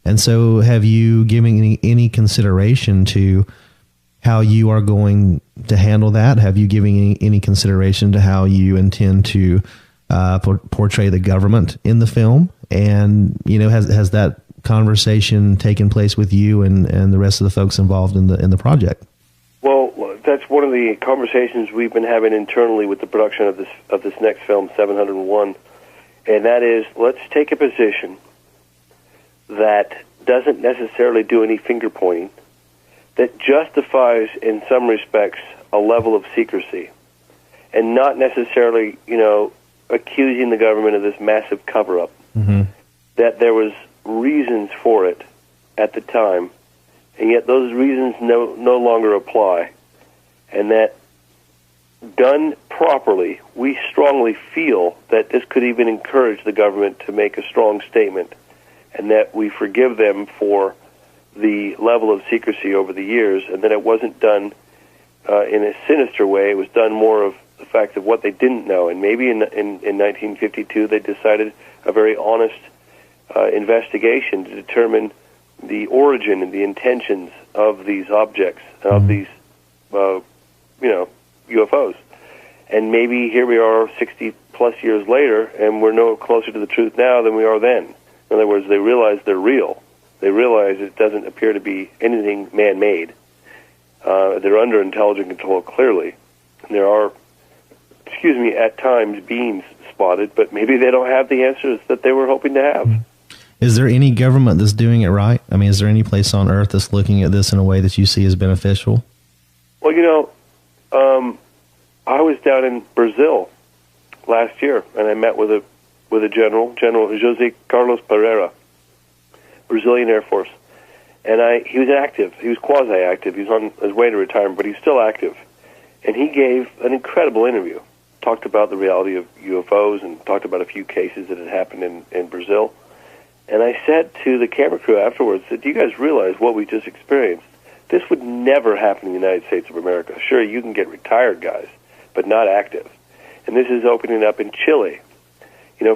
And so have you given any consideration to how you are going to handle that? Have you given any consideration to how you intend to portray the government in the film? And, you know, has that conversation taken place with you and the rest of the folks involved in the project? Well, that's one of the conversations we've been having internally with the production of this next film, 701, and that is, let's take a position that doesn't necessarily do any finger pointing, that justifies in some respects a level of secrecy, and not necessarily, you know, accusing the government of this massive cover-up. That there was reasons for it at the time, and yet those reasons no longer apply, and that done properly, we strongly feel that this could even encourage the government to make a strong statement, and that we forgive them for the level of secrecy over the years, and that it wasn't done in a sinister way. It was done more of the fact of what they didn't know, and maybe in 1952 they decided a very honest investigation to determine the origin and the intentions of these objects, of these, UFOs. And maybe here we are 60-plus years later, and we're no closer to the truth now than we are then. In other words, they realize they're real. They realize it doesn't appear to be anything man-made. They're under intelligent control, clearly. And there are, at times beings spotted, but maybe they don't have the answers that they were hoping to have. Is there any government that's doing it right? I mean, is there any place on Earth that's looking at this in a way that you see as beneficial? Well, I was down in Brazil last year, and I met with a General José Carlos Pereira, Brazilian Air Force, and he was active. He was quasi-active. He was on his way to retirement, but he's still active. And he gave an incredible interview. Talked about the reality of UFOs and talked about a few cases that had happened in Brazil. And I said to the camera crew afterwards, do you guys realize what we just experienced? This would never happen in the United States of America. Sure, you can get retired guys, but not active. And this is opening up in Chile.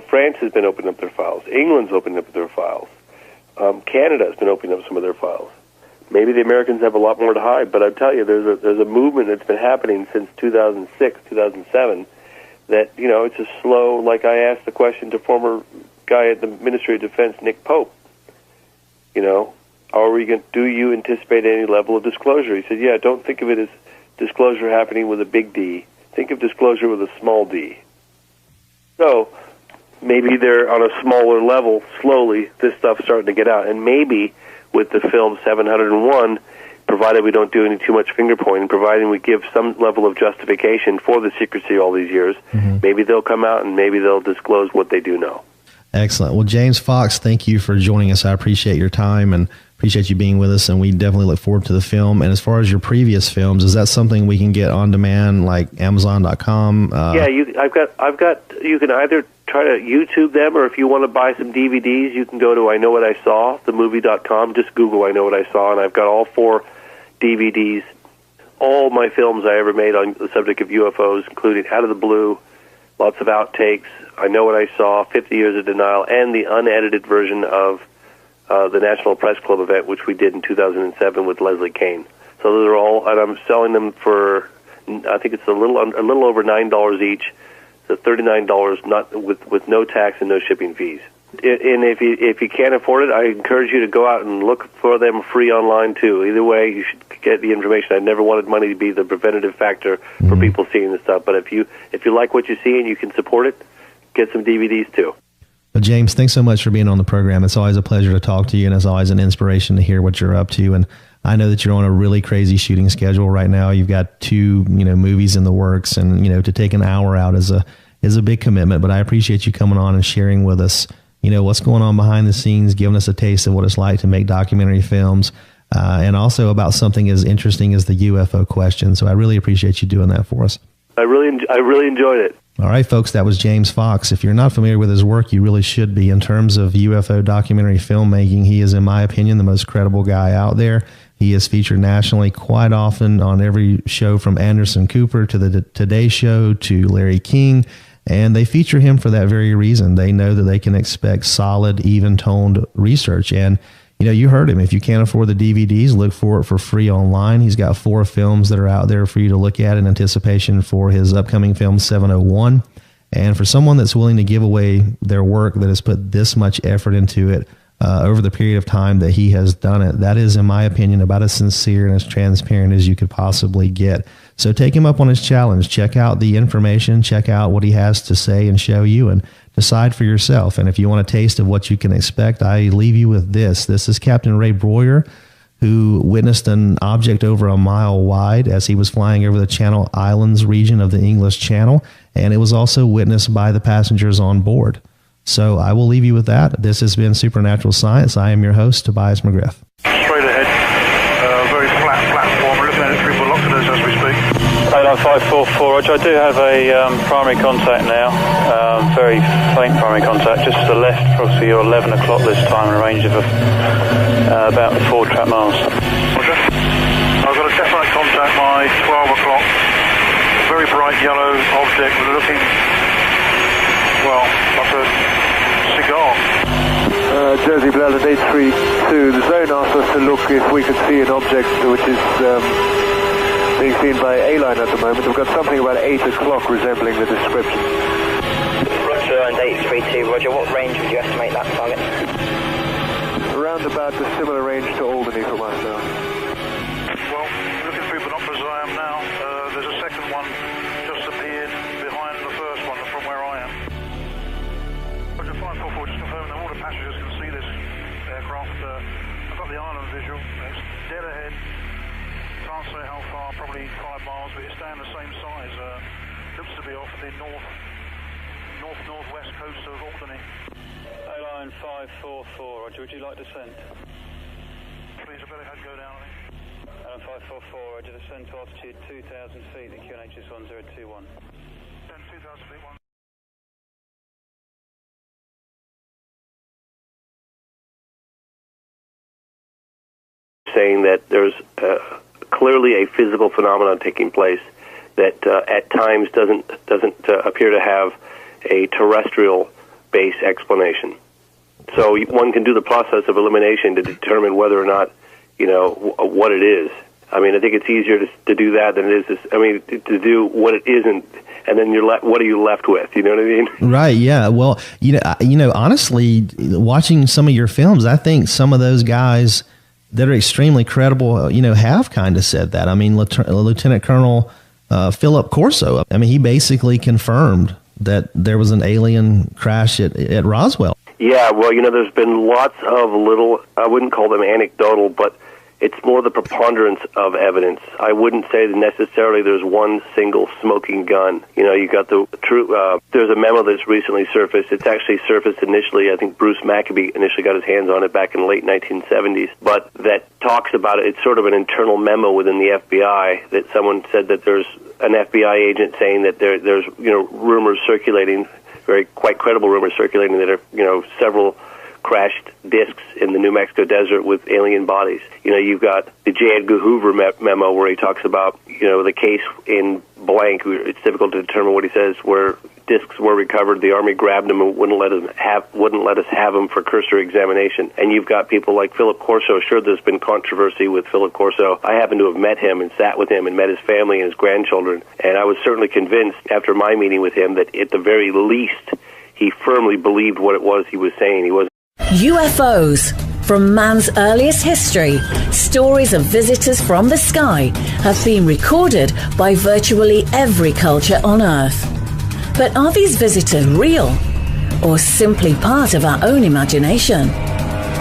France has been opening up their files. England's opening up their files. Canada has been opening up some of their files. Maybe the Americans have a lot more to hide, but I tell you, there's a movement that's been happening since 2006, 2007, that, it's a slow, like I asked the question to former guy at the Ministry of Defense, Nick Pope, do you anticipate any level of disclosure? He said, yeah, don't think of it as disclosure happening with a big D. Think of disclosure with a small d. So maybe they're on a smaller level, slowly, this stuff's starting to get out. And maybe with the film 701, provided we don't do any too much finger pointing, providing we give some level of justification for the secrecy all these years, maybe they'll come out and maybe they'll disclose what they do know. Excellent. Well, James Fox, thank you for joining us. I appreciate your time and appreciate you being with us, and we definitely look forward to the film. And as far as your previous films, is that something we can get on demand, like Amazon.com? Yeah, I've got. You can either try to YouTube them, or if you want to buy some DVDs, you can go to I Know What I Saw, themovie.com. Just Google I Know What I Saw, and I've got all 4 DVDs, all my films I ever made on the subject of UFOs, including Out of the Blue, lots of outtakes, I Know What I Saw, 50 Years of Denial, and the unedited version of the National Press Club event, which we did in 2007 with Leslie Kane. So those are all, and I'm selling them for, I think it's a little over $9 each, so $39, not with no tax and no shipping fees. And if you can't afford it, I encourage you to go out and look for them free online too. Either way, you should get the information. I never wanted money to be the preventative factor for people seeing this stuff. But if you like what you see and you can support it, get some DVDs too. Well, James, thanks so much for being on the program. It's always a pleasure to talk to you, and it's always an inspiration to hear what you're up to. And I know that you're on a really crazy shooting schedule right now. You've got 2, movies in the works, and, to take an hour out is a big commitment. But I appreciate you coming on and sharing with us, what's going on behind the scenes, giving us a taste of what it's like to make documentary films, and also about something as interesting as the UFO question. So I really appreciate you doing that for us. I really enjoyed it. All right, folks, that was James Fox. If you're not familiar with his work, you really should be. In terms of UFO documentary filmmaking, he is, in my opinion, the most credible guy out there. He is featured nationally quite often on every show from Anderson Cooper to the Today Show to Larry King, and they feature him for that very reason. They know that they can expect solid, even-toned research, and you heard him. If you can't afford the DVDs, look for it for free online. He's got 4 films that are out there for you to look at in anticipation for his upcoming film 701. And for someone that's willing to give away their work, that has put this much effort into it over the period of time that he has done it, that is, in my opinion, about as sincere and as transparent as you could possibly get. So take him up on his challenge. Check out the information. Check out what he has to say and show you, and decide for yourself. And if you want a taste of what you can expect, I leave you with this. This is Captain Ray Breuer, who witnessed an object over a mile wide as he was flying over the Channel Islands region of the English Channel, and it was also witnessed by the passengers on board. So I will leave you with that. This has been Supernatural Science. I am your host, Tobias McGriff. Straight ahead, very flat platform. We're looking at it through binoculars as we speak. 89544, Roger. I do have a primary contact now, very faint primary contact, just to the left, approximately 11 o'clock this time, in a range of about 4 trap miles. Roger. I've got a definite contact by 12 o'clock, very bright yellow object looking, well, like a cigar. Jersey Bladder 832, the zone asked us to look if we could see an object which is being seen by A-Line at the moment. We've got something about 8 o'clock resembling the description. Roger, and 832, Roger. What range would you estimate that target? Around about a similar range to Albany from us now. Well, looking through binoculars I am now. There's a second one just appeared behind the first one from where I am. Roger, 544, just confirming that all the passengers can see this aircraft. I've got the island visual. It's dead ahead. Can't say how far, probably 5 miles, but it's down the same size. Looks to be off the northwest coast of Albany. A-Line 544, Roger, would you like descent? Please, I better go down, I think. A-Line 544, Roger, descend to altitude 2,000 feet, the QNH is 1021. 2,000 feet, 1. Saying that there's clearly a physical phenomenon taking place that at times doesn't appear to have a terrestrial base explanation. So one can do the process of elimination to determine whether or not what it is. I mean, I think it's easier to do that than it is to do what it isn't, and then what are you left with? You know what I mean? Right. Yeah. Well, honestly, watching some of your films, I think some of those guys that are extremely credible, have kind of said that. I mean, Lieutenant Colonel Philip Corso, he basically confirmed that there was an alien crash at Roswell. Yeah, well, there's been lots of little, I wouldn't call them anecdotal, but it's more the preponderance of evidence. I wouldn't say that necessarily there's one single smoking gun. You got the true, there's a memo that's recently surfaced. It's actually surfaced initially, I think Bruce Maccabee initially got his hands on it back in the late 1970s, but that talks about it. It's sort of an internal memo within the FBI that someone said that there's an FBI agent saying that there's rumors circulating, quite credible rumors circulating that are, several crashed discs in the New Mexico desert with alien bodies. You've got the J. Edgar Hoover memo where he talks about, the case in blank. It's difficult to determine what he says, where discs were recovered. The Army grabbed them and wouldn't let us have them for cursory examination. And you've got people like Philip Corso. Sure, there's been controversy with Philip Corso. I happen to have met him and sat with him and met his family and his grandchildren. And I was certainly convinced after my meeting with him that at the very least, he firmly believed what it was he was saying. He wasn't. UFOs. From man's earliest history, stories of visitors from the sky have been recorded by virtually every culture on Earth. But are these visitors real? or simply part of our own imagination?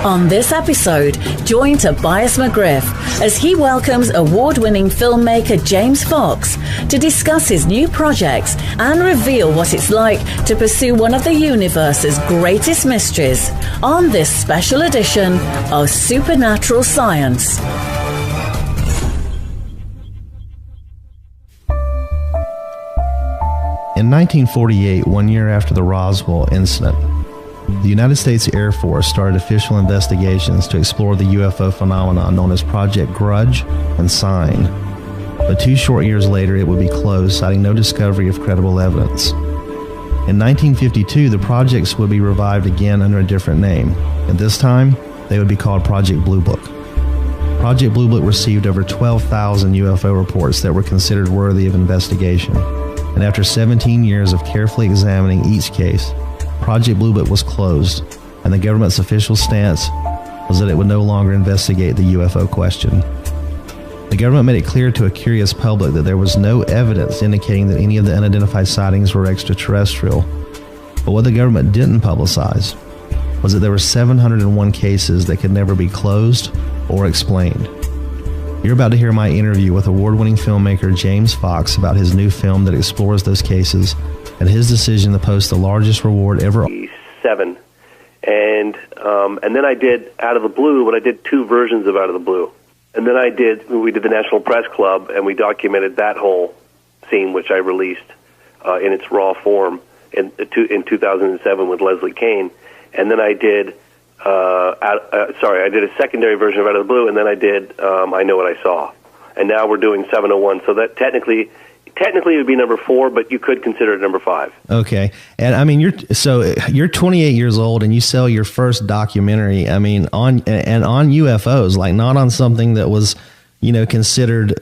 On this episode, join Tobias McGriff as he welcomes award-winning filmmaker James Fox to discuss his new projects and reveal what it's like to pursue one of the universe's greatest mysteries on this special edition of Supernatural Science. In 1948, 1 year after the Roswell incident, the United States Air Force started official investigations to explore the UFO phenomenon known as Project Grudge and Sign. But 2 short years later, it would be closed, citing no discovery of credible evidence. In 1952, the projects would be revived again under a different name, and this time, they would be called Project Blue Book. Project Blue Book received over 12,000 UFO reports that were considered worthy of investigation, and after 17 years of carefully examining each case, Project Blue Book was closed, and the government's official stance was that it would no longer investigate the UFO question. The government made it clear to a curious public that there was no evidence indicating that any of the unidentified sightings were extraterrestrial. But what the government didn't publicize was that there were 701 cases that could never be closed or explained. You're about to hear my interview with award-winning filmmaker James Fox about his new film that explores those cases and his decision to post the largest reward ever. 7. And then I did Out of the Blue, but I did 2 versions of Out of the Blue. And then we did the National Press Club, and we documented that whole scene, which I released in its raw form in 2007 with Leslie Kane. And then I did, I did a secondary version of Out of the Blue, and then I did I Know What I Saw. And now we're doing 701, so that technically it would be number 4, but you could consider it number 5. Okay. And I mean, you're 28 years old and you sell your first documentary, I mean, on UFOs, like not on something that was, considered,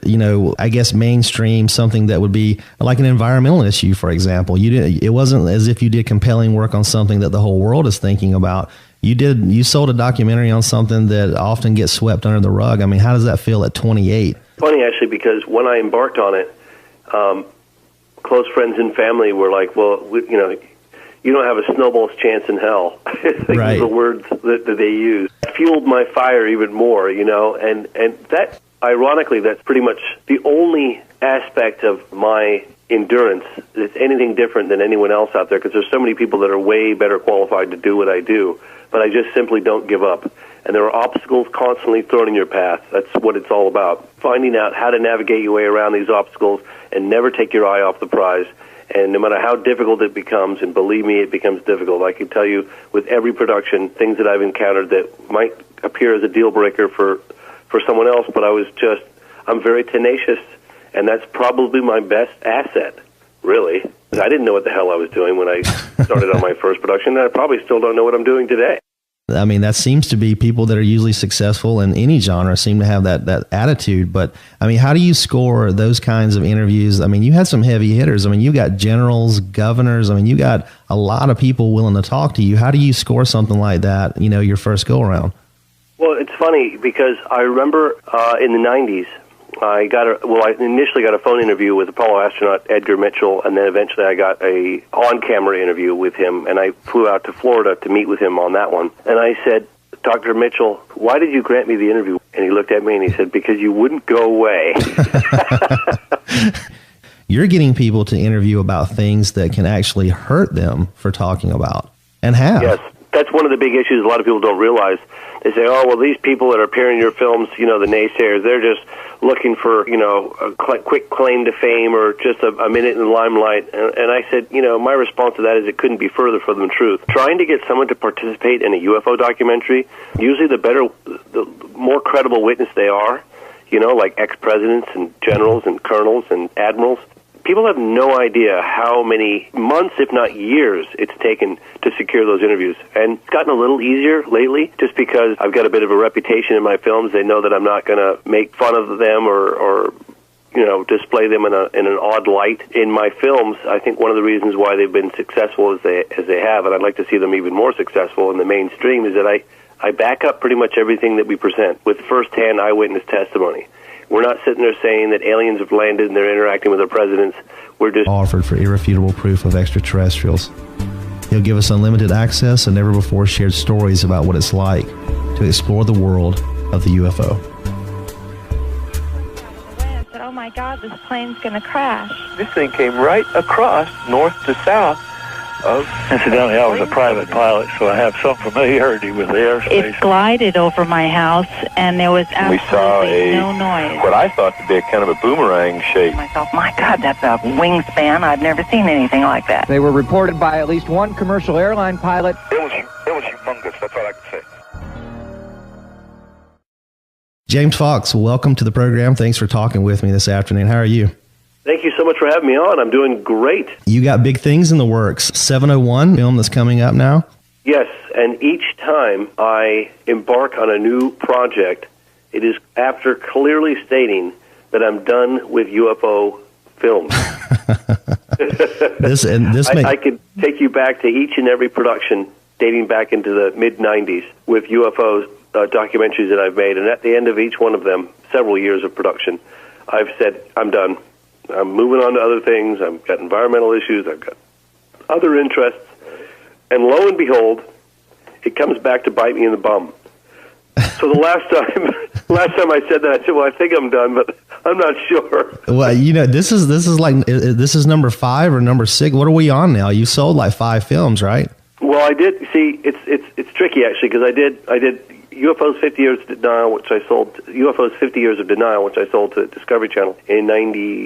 I guess mainstream, something that would be like an environmental issue, for example. It wasn't as if you did compelling work on something that the whole world is thinking about. You sold a documentary on something that often gets swept under the rug. I mean, how does that feel at 28? Funny, actually, because when I embarked on it, close friends and family were like, well, you don't have a snowball's chance in hell. Right. The words that they use fueled my fire even more, and that, ironically, that's pretty much the only aspect of my endurance that's anything different than anyone else out there, because there's so many people that are way better qualified to do what I do, but I just simply don't give up. And there are obstacles constantly thrown in your path. That's what it's all about. Finding out how to navigate your way around these obstacles and never take your eye off the prize. And no matter how difficult it becomes, and believe me, it becomes difficult. I can tell you with every production, things that I've encountered that might appear as a deal breaker for someone else, but I'm very tenacious, and that's probably my best asset, really. I didn't know what the hell I was doing when I started on my first production, and I probably still don't know what I'm doing today. I mean, that seems to be people that are usually successful in any genre seem to have that attitude. But, I mean, how do you score those kinds of interviews? I mean, you had some heavy hitters. I mean, you got generals, governors. I mean, you got a lot of people willing to talk to you. How do you score something like that, your first go-around? Well, it's funny because I remember in the 90s, I initially got a phone interview with Apollo astronaut Edgar Mitchell, and then eventually I got a on-camera interview with him, and I flew out to Florida to meet with him on that one. And I said, Dr. Mitchell, why did you grant me the interview? And he looked at me and he said, because you wouldn't go away. You're getting people to interview about things that can actually hurt them for talking about, and have. Yes, that's one of the big issues a lot of people don't realize. They say, oh, well, these people that are appearing in your films, the naysayers, they're just looking for, a quick claim to fame or just a minute in the limelight. And I said, my response to that is it couldn't be further from the truth. Trying to get someone to participate in a UFO documentary, usually the more credible witness they are, like ex-presidents and generals and colonels and admirals, people have no idea how many months, if not years, it's taken to secure those interviews. And it's gotten a little easier lately just because I've got a bit of a reputation in my films. They know that I'm not going to make fun of them or display them in an odd light. In my films, I think one of the reasons why they've been successful as they have, and I'd like to see them even more successful in the mainstream, is that I back up pretty much everything that we present with first-hand eyewitness testimony. We're not sitting there saying that aliens have landed and they're interacting with our presidents. We're just offered for irrefutable proof of extraterrestrials. He'll give us unlimited access and never-before-shared stories about what it's like to explore the world of the UFO. I said, oh my God, this plane's going to crash. This thing came right across, north to south. Incidentally, I was a private pilot, so I have some familiarity with the airspace. It glided over my house, and there was absolutely no noise. What I thought to be a kind of a boomerang shape. Myself, my God, that's a wingspan. I've never seen anything like that. They were reported by at least one commercial airline pilot. It was humongous. That's all I can say. James Fox, welcome to the program. Thanks for talking with me this afternoon. How are you? Thank you so much for having me on. I'm doing great. You got big things in the works. 701 film that's coming up now? Yes, and each time I embark on a new project, it is after clearly stating that I'm done with UFO films. I could take you back to each and every production dating back into the mid-'90s with UFO documentaries that I've made, and at the end of each one of them, several years of production, I've said, I'm done. I'm moving on to other things. I've got environmental issues. I've got other interests. And lo and behold, it comes back to bite me in the bum. So the last time I said that, I said, well, I think I'm done, but I'm not sure. Well, you know, this is number 5 or number 6. What are we on now? You sold like 5 films, right? Well, I did. See, it's tricky actually, because I did UFOs 50 Years of Denial, which I sold. UFOs 50 Years of Denial, which I sold to Discovery Channel in 90.